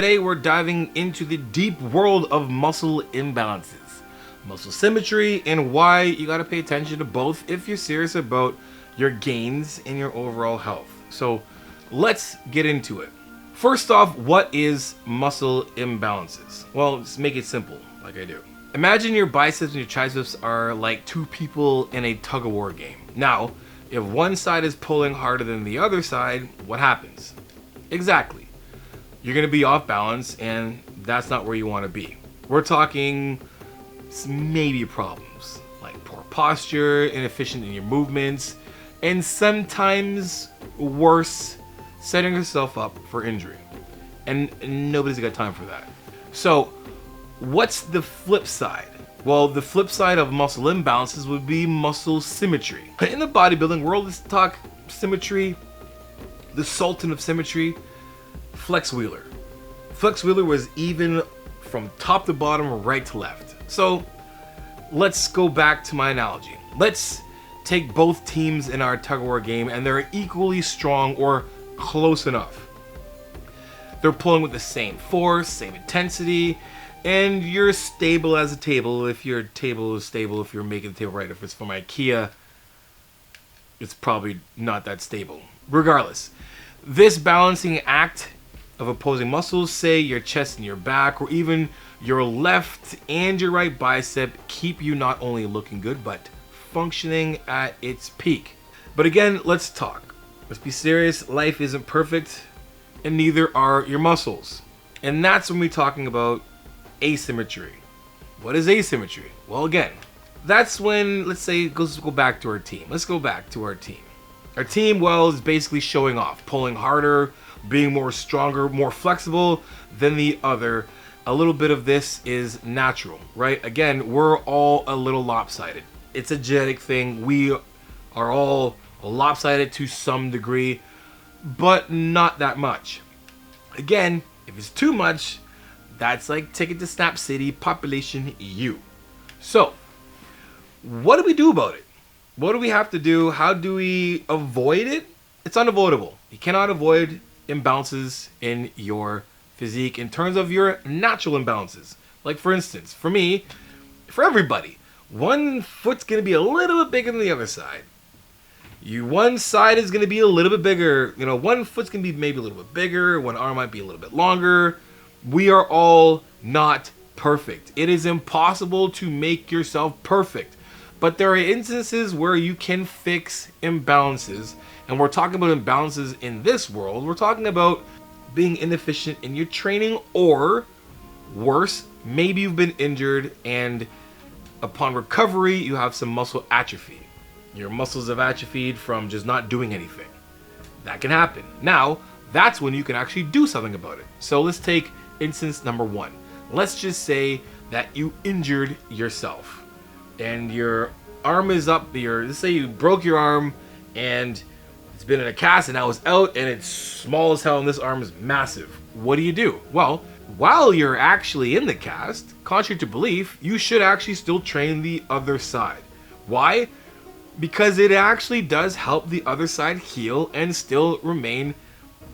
Today we're diving into the deep world of muscle imbalances, muscle symmetry, and why you gotta pay attention to both if you're serious about your gains and your overall health. So let's get into it. First off, what is muscle imbalances? Well, let's make it simple, like I do. Imagine your biceps and your triceps are like two people in a tug-of-war game. Now, if one side is pulling harder than the other side, what happens? Exactly. You're going to be off balance, and that's not where you want to be. We're talking maybe problems like poor posture, inefficient in your movements, and sometimes worse, setting yourself up for injury. And nobody's got time for that. So, what's the flip side? Well, the flip side of muscle imbalances would be muscle symmetry. In the bodybuilding world, let's talk symmetry. The sultan of symmetry, Flex Wheeler. Flex Wheeler was even from top to bottom, right to left. So let's go back to my analogy. Let's take both teams in our tug-of-war game and they're equally strong or close enough. They're pulling with the same force, same intensity, and you're stable as a table. If your table is stable, if you're making the table right, if it's from IKEA, it's probably not that stable. Regardless, this balancing act of opposing muscles, say your chest and your back, or even your left and your right bicep, keep you not only looking good, but functioning at its peak. But again, let's talk. Let's be serious. Life isn't perfect, and neither are your muscles. And that's when we're talking about asymmetry. What is asymmetry? Well, again, that's when, let's say, let's go back to our team. Let's go back to our team. Our team, well, is basically showing off, pulling harder, being more stronger, more flexible than the other. A little bit of this is natural, right? Again, we're all a little lopsided. It's a genetic thing. We are all lopsided to some degree, but not that much. Again, if it's too much, that's like Ticket to Snap City, population U. So, what do we do about it? What do we have to do? How do we avoid it? It's unavoidable. You cannot avoid imbalances in your physique in terms of your natural imbalances. Like for instance, for me, for everybody, one foot's going to be a little bit bigger than the other side. One side is going to be a little bit bigger. One foot's going to be maybe a little bit bigger. One arm might be a little bit longer. We are all not perfect. It is impossible to make yourself perfect. But there are instances where you can fix imbalances. And we're talking about imbalances in this world. We're talking about being inefficient in your training, or worse, maybe you've been injured and upon recovery you have some muscle atrophy. Your muscles have atrophied from just not doing anything. That can happen. Now, that's when you can actually do something about it. So let's take instance number one. Let's just say that you injured yourself and your arm is up. Let's say you broke your arm and it's been in a cast and now it's out and it's small as hell and this arm is massive. What do you do? Well, while you're actually in the cast, contrary to belief, you should actually still train the other side. Why? Because it actually does help the other side heal and still remain,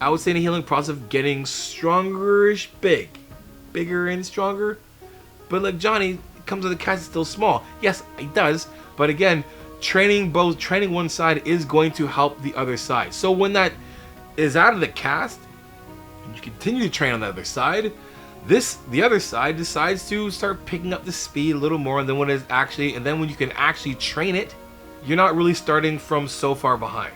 I would say, in a healing process of getting stronger-ish, bigger and stronger. But like Johnny, it comes with a cast, it's still small. Yes, it does. But again, training one side is going to help the other side. So when that is out of the cast, and you continue to train on the other side, the other side decides to start picking up the speed a little more than when it's actually, and then when you can actually train it, you're not really starting from so far behind.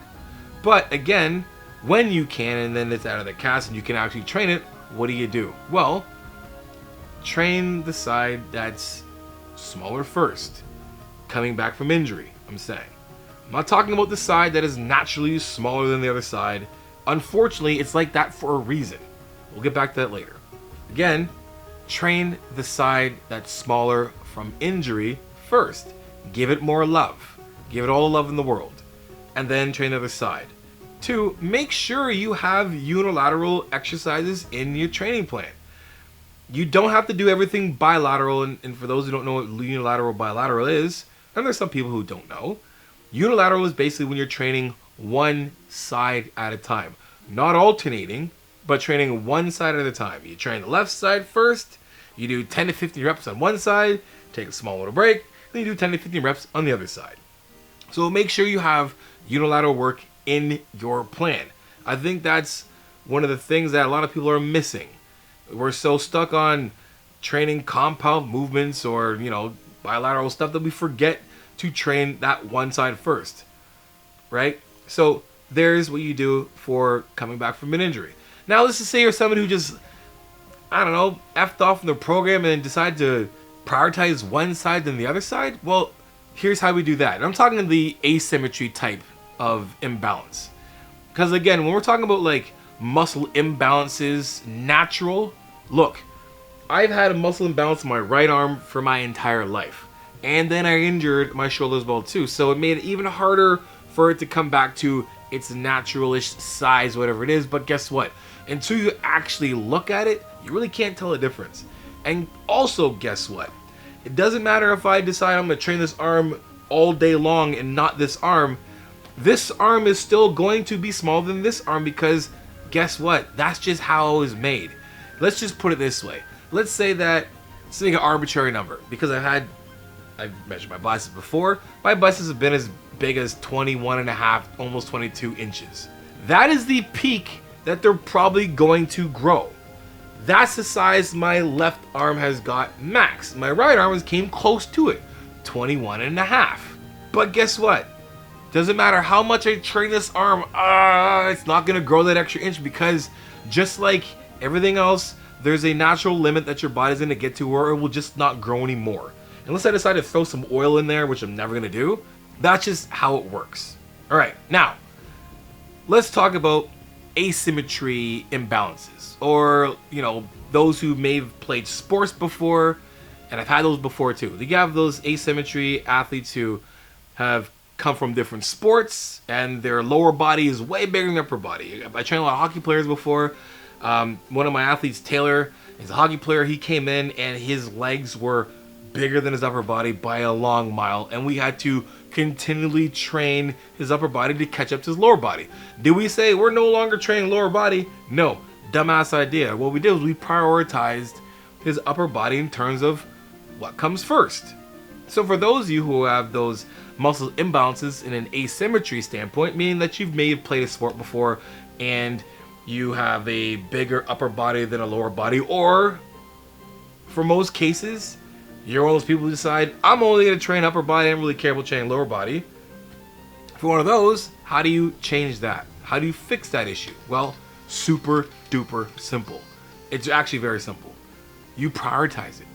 But again, when you can, and then it's out of the cast and you can actually train it, what do? Well, train the side that's smaller first, coming back from injury, I'm saying. I'm not talking about the side that is naturally smaller than the other side. Unfortunately, it's like that for a reason. We'll get back to that later. Again, train the side that's smaller from injury first. Give it more love. Give it all the love in the world. And then train the other side. 2, make sure you have unilateral exercises in your training plan. You don't have to do everything bilateral, and for those who don't know what unilateral bilateral is, and there's some people who don't know, unilateral is basically when you're training one side at a time. Not alternating, but training one side at a time. You train the left side first, you do 10 to 15 reps on one side, take a small little break, then you do 10 to 15 reps on the other side. So make sure you have unilateral work in your plan. I think that's one of the things that a lot of people are missing. We're so stuck on training compound movements or, bilateral stuff that we forget to train that one side first, right? So there's what you do for coming back from an injury. Now, let's just say you're someone who just, effed off in the program and decided to prioritize one side than the other side. Well, here's how we do that. And I'm talking the asymmetry type of imbalance. Because again, when we're talking about like muscle imbalances, natural, look, I've had a muscle imbalance in my right arm for my entire life. And then I injured my shoulder as well too. So it made it even harder for it to come back to its natural-ish size, whatever it is. But guess what? Until you actually look at it, you really can't tell the difference. And also, guess what? It doesn't matter if I decide I'm going to train this arm all day long and not this arm. This arm is still going to be smaller than this arm because guess what? That's just how it was made. Let's just put it this way. Let's say that, let's make an arbitrary number, because I've measured my biceps before. My biceps have been as big as 21.5, almost 22 inches. That is the peak that they're probably going to grow. That's the size my left arm has got max. My right arm came close to it, 21.5. But guess what? Doesn't matter how much I train this arm, it's not gonna grow that extra inch, because just like everything else, there's a natural limit that your body's gonna get to where it will just not grow anymore. Unless I decide to throw some oil in there, which I'm never gonna do. That's just how it works. All right, now, let's talk about asymmetry imbalances, or those who may have played sports before, and I've had those before too. You have those asymmetry athletes who have come from different sports and their lower body is way bigger than their upper body. I trained a lot of hockey players before. One of my athletes, Taylor, is a hockey player. He came in and his legs were bigger than his upper body by a long mile, and we had to continually train his upper body to catch up to his lower body. Did we say we're no longer training lower body? No, dumbass idea. What we did was we prioritized his upper body in terms of what comes first. So for those of you who have those muscle imbalances in an asymmetry standpoint, meaning that you've maybe played a sport before and you have a bigger upper body than a lower body, or for most cases, you're one of those people who decide, I'm only going to train upper body, I don't really care about training lower body. For one of those, how do you change that? How do you fix that issue? Well, super duper simple. It's actually very simple. You prioritize it.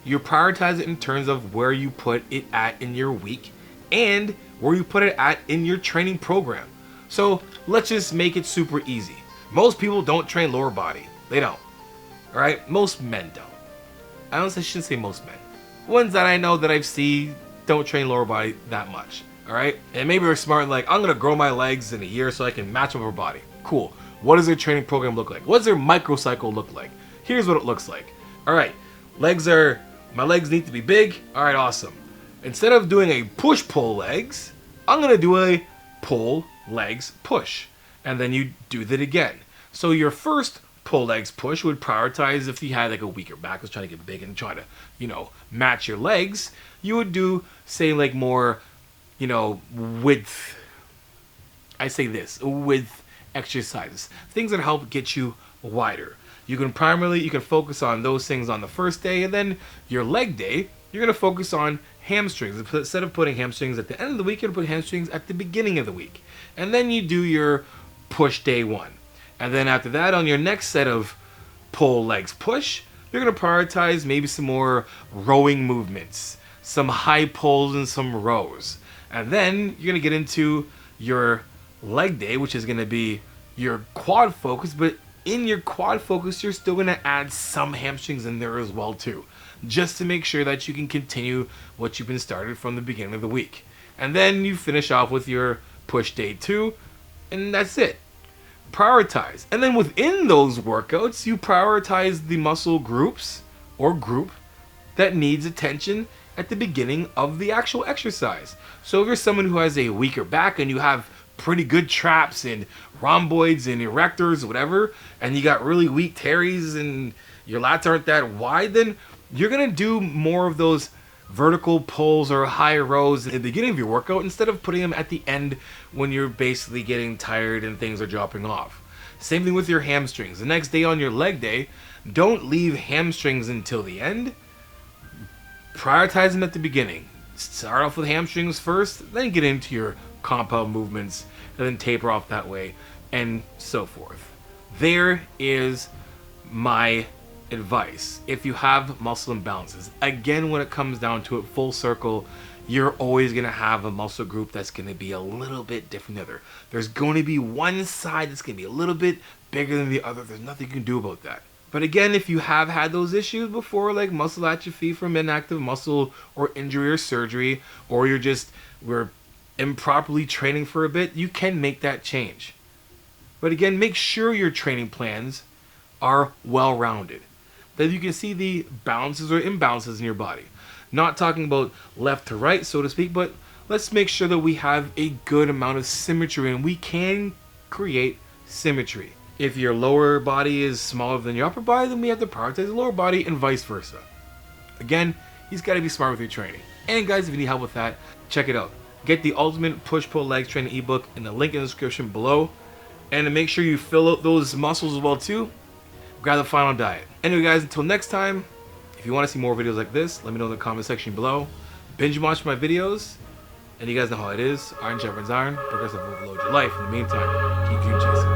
You prioritize it in terms of where you put it at in your week and where you put it at in your training program. So let's just make it super easy. Most people don't train lower body. They don't. All right? Most men don't. I shouldn't say most men. Ones that I know that I've seen don't train lower body that much. All right? And maybe they're smart and like, I'm going to grow my legs in a year so I can match my upper body. Cool. What does their training program look like? What does their microcycle look like? Here's what it looks like. All right. My legs need to be big. All right, awesome. Instead of doing a push-pull legs, I'm going to do a pull legs push. And then you do that again. So your first pull legs push would prioritize if you had like a weaker back, was trying to get big and try to, match your legs. You would do, say, like more, width. I say this, width exercises. Things that help get you wider. You can focus on those things on the first day, and then your leg day, you're going to focus on hamstrings. Instead of putting hamstrings at the end of the week, you're going to put hamstrings at the beginning of the week. And then you do your push day one. And then after that, on your next set of pull legs push, you're going to prioritize maybe some more rowing movements, some high pulls and some rows. And then you're going to get into your leg day, which is going to be your quad focus, but in your quad focus, you're still going to add some hamstrings in there as well too, just to make sure that you can continue what you've been started from the beginning of the week. And then you finish off with your push day two, and that's it. Prioritize. And then within those workouts, you prioritize the muscle groups or group that needs attention at the beginning of the actual exercise. So if you're someone who has a weaker back and you have pretty good traps and rhomboids and erectors, whatever, and you got really weak teres and your lats aren't that wide, then you're gonna do more of those vertical pulls or high rows at the beginning of your workout instead of putting them at the end when you're basically getting tired and things are dropping off. Same thing with your hamstrings. The next day on your leg day, don't leave hamstrings until the end. Prioritize them at the beginning. Start off with hamstrings first, then get into your compound movements, and then taper off that way, and so forth. There is my advice if you have muscle imbalances. Again, when it comes down to it, full circle, you're always going to have a muscle group that's going to be a little bit different than the other. There's going to be one side that's going to be a little bit bigger than the other. There's nothing you can do about that. But again, if you have had those issues before, like muscle atrophy from inactive muscle or injury or surgery, or we're improperly training for a bit, you can make that change. But again, make sure your training plans are well-rounded, that you can see the balances or imbalances in your body. Not talking about left to right, so to speak, but let's make sure that we have a good amount of symmetry, and we can create symmetry. If your lower body is smaller than your upper body, then we have to prioritize the lower body and vice versa. Again, you've got to be smart with your training. And guys, if you need help with that, check it out. Get the Ultimate Push-Pull Legs Training ebook in the link in the description below. And to make sure you fill out those muscles as well too, grab the Final Diet. Anyway guys, until next time, if you want to see more videos like this, let me know in the comment section below. Binge watch my videos, and you guys know how it is. Iron sharpens iron, progressive overload your life. In the meantime, keep dream chasing.